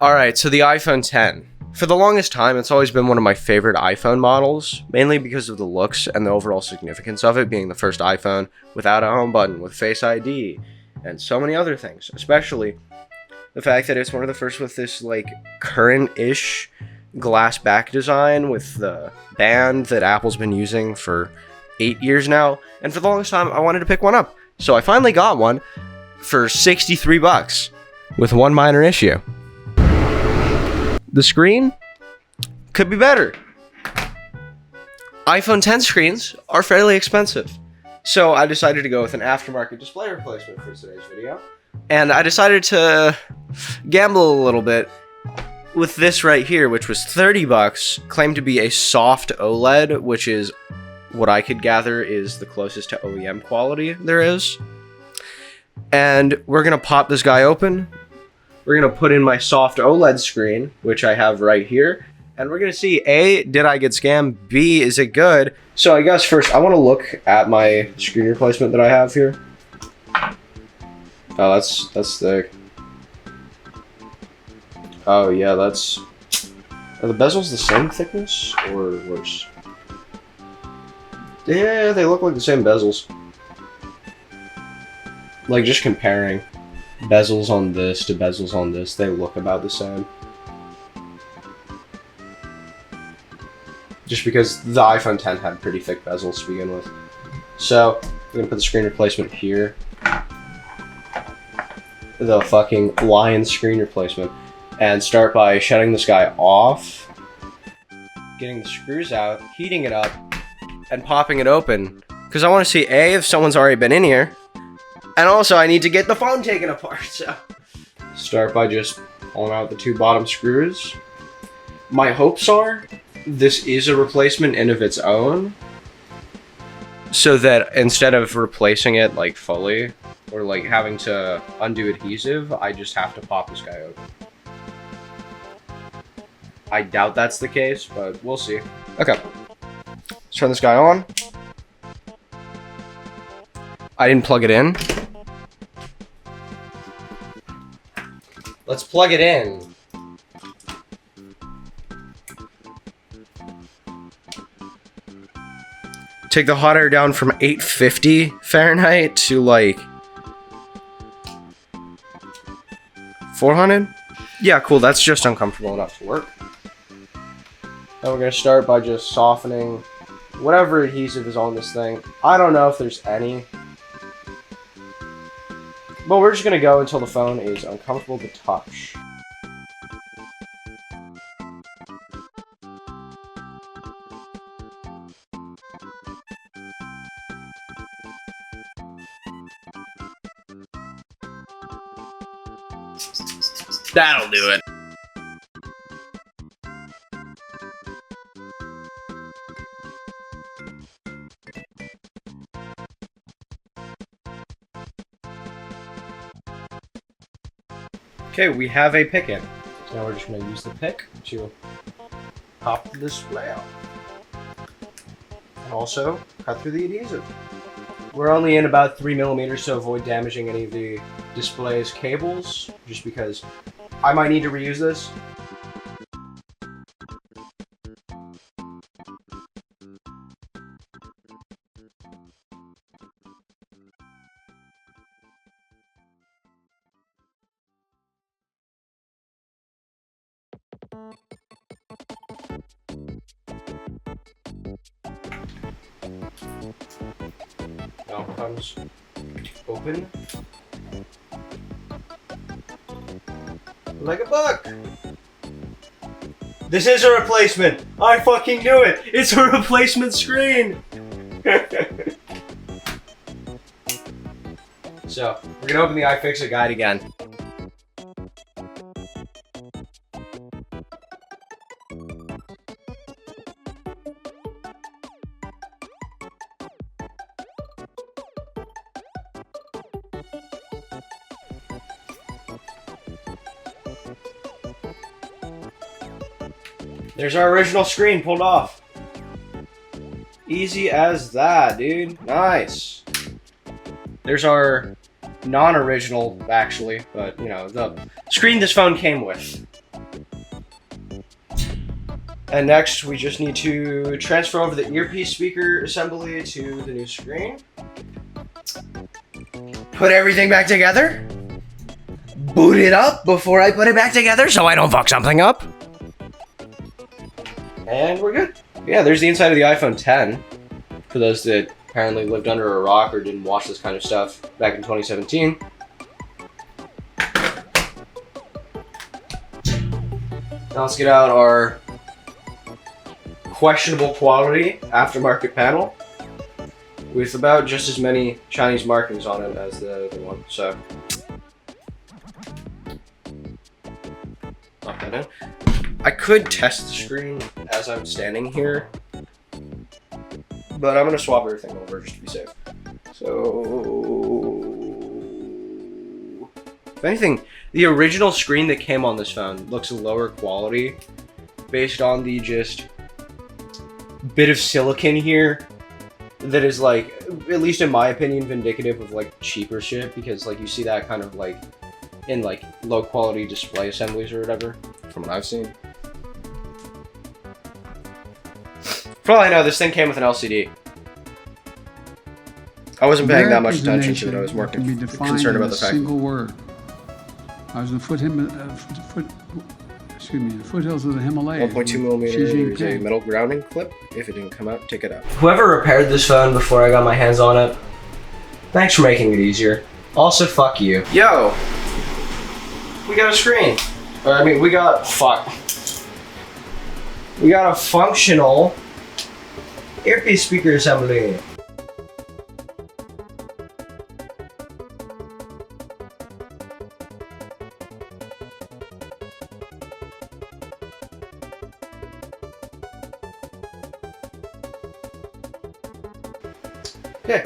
Alright, so the iPhone 10. For the longest time, it's always been one of my favorite iPhone models, mainly because of the looks and the overall significance of it being the first iPhone without a home button, with Face ID, and so many other things. Especially the fact that it's one of the first with this, like, current-ish glass back design with the band that Apple's been using for 8 years now. And for the longest time, I wanted to pick one up. So I finally got one for $63, with one minor issue. The screen could be better. iPhone 10 screens are fairly expensive. So I decided to go with an aftermarket display replacement for today's video. And I decided to gamble a little bit with this right here, which was $30, claimed to be a soft OLED, which is what I could gather is the closest to OEM quality there is. And we're gonna pop this guy open. We're going to put in my soft OLED screen, which I have right here. And we're going to see, A, did I get scammed? B, is it good? So I guess first, I want to look at my screen replacement that I have here. Oh, that's thick. Oh, yeah, that's... Are the bezels the same thickness or worse? Yeah, they look like the same bezels. Like, just comparing bezels on this to bezels on this, they look about the same. Just because the iPhone 10 had pretty thick bezels to begin with. So, I'm gonna put the screen replacement here. The fucking lion screen replacement. And start by shutting this guy off, getting the screws out, heating it up, and popping it open. Because I want to see, A, if someone's already been in here, and also, I need to get the phone taken apart, so... Start by just pulling out the two bottom screws. My hopes are this is a replacement in of its own, so that instead of replacing it, like, fully, or, like, having to undo adhesive, I just have to pop this guy open. I doubt that's the case, but we'll see. Okay. Let's turn this guy on. I didn't plug it in. Let's plug it in. Take the hot air down from 850 Fahrenheit to like 400? Yeah, cool. That's just uncomfortable enough to work. Now we're going to start by just softening whatever adhesive is on this thing. I don't know if there's any. But we're just going to go until the phone is uncomfortable to touch. That'll do it. Okay, we have a pick in. So now we're just going to use the pick to pop the display out. And also cut through the adhesive. We're only in about 3mm, so avoid damaging any of the display's cables, just because I might need to reuse this. Now it comes open like a book. This is a replacement. I fucking knew it. It's a replacement screen. So we're gonna open the iFixit guide again. There's our original screen pulled off. Easy as that, dude. Nice. There's our non-original, actually, but, you know, the screen this phone came with. And next, we just need to transfer over the earpiece speaker assembly to the new screen. Put everything back together. Boot it up before I put it back together so I don't fuck something up. And we're good. Yeah, there's the inside of the iPhone 10. For those that apparently lived under a rock or didn't watch this kind of stuff back in 2017. Now let's get out our questionable quality aftermarket panel with about just as many Chinese markings on it as the other one. So, lock that in. I could test the screen as I'm standing here, but I'm gonna swap everything over just to be safe. So, if anything, the original screen that came on this phone looks lower quality based on the just bit of silicon here that is, like, at least in my opinion, vindicative of like cheaper shit, because like you see that kind of like in like low quality display assemblies or whatever from what I've seen. For all I know, this thing came with an LCD. I wasn't paying that much attention to it. I was more concerned about the fact. Single word. I was in the foothills of the Himalayas. 1.2 millimeter is a metal grounding clip. If it didn't come out, take it out. Whoever repaired this phone before I got my hands on it, thanks for making it easier. Also, fuck you. Yo! We got a screen. Or, I mean, we got a functional earpiece speaker assembly. Okay,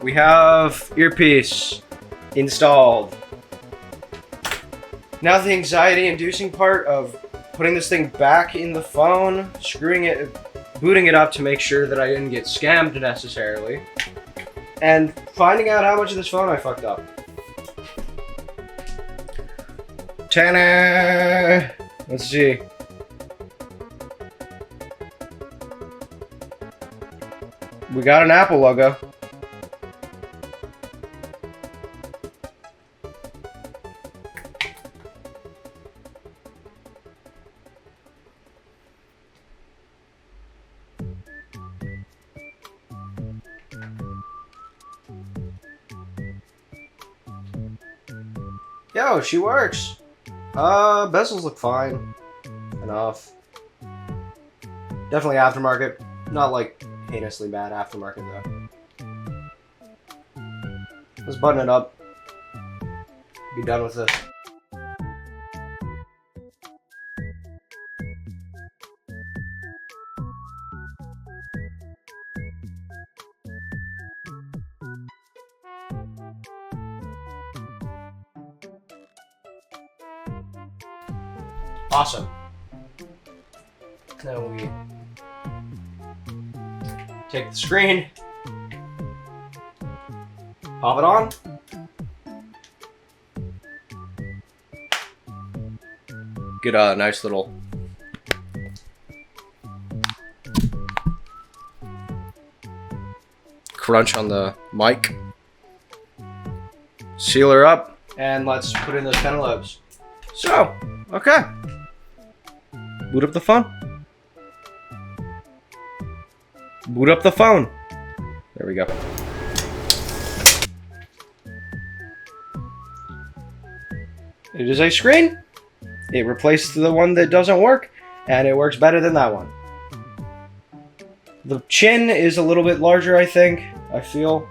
we have earpiece installed. Now the anxiety-inducing part of putting this thing back in the phone, screwing it, booting it up to make sure that I didn't get scammed necessarily, and finding out how much of this phone I fucked up. Ta-da! Let's see. We got an Apple logo. Yo, she works. Bezels look fine. Enough. Definitely aftermarket. Not like heinously bad aftermarket though. Let's button it up. Be done with this. Awesome. Now we take the screen, pop it on. Get a nice little crunch on the mic. Seal her up, and let's put in those pen lobes. So, okay. Boot up the phone. Boot up the phone. There we go. It is a screen. It replaced the one that doesn't work, and it works better than that one. The chin is a little bit larger, I think. I feel.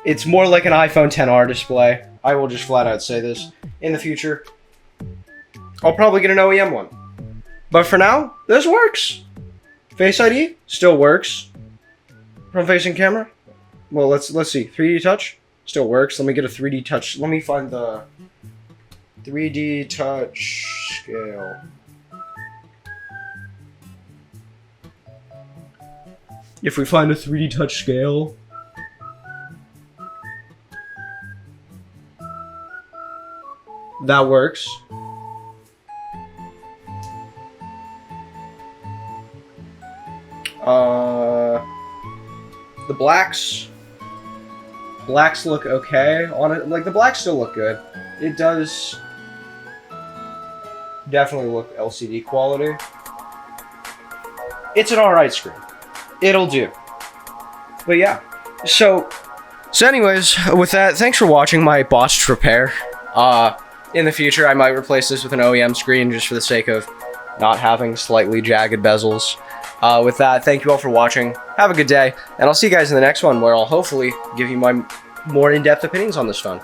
It's more like an iPhone XR display. I will just flat out say this. In the future, I'll probably get an OEM one. But for now, this works. Face ID still works. Front facing camera. Well, let's see. 3D touch still works. Let me get a 3D touch. Let me find the 3D touch scale. If we find a 3D touch scale. that works. The blacks look okay on it. Like, the blacks still look good. It does definitely look LCD quality. It's an alright screen. It'll do. But yeah. So anyways, with that, thanks for watching my botched repair. In the future, I might replace this with an OEM screen just for the sake of not having slightly jagged bezels. With that, thank you all for watching. Have a good day, and I'll see you guys in the next one, where I'll hopefully give you my more in-depth opinions on this phone.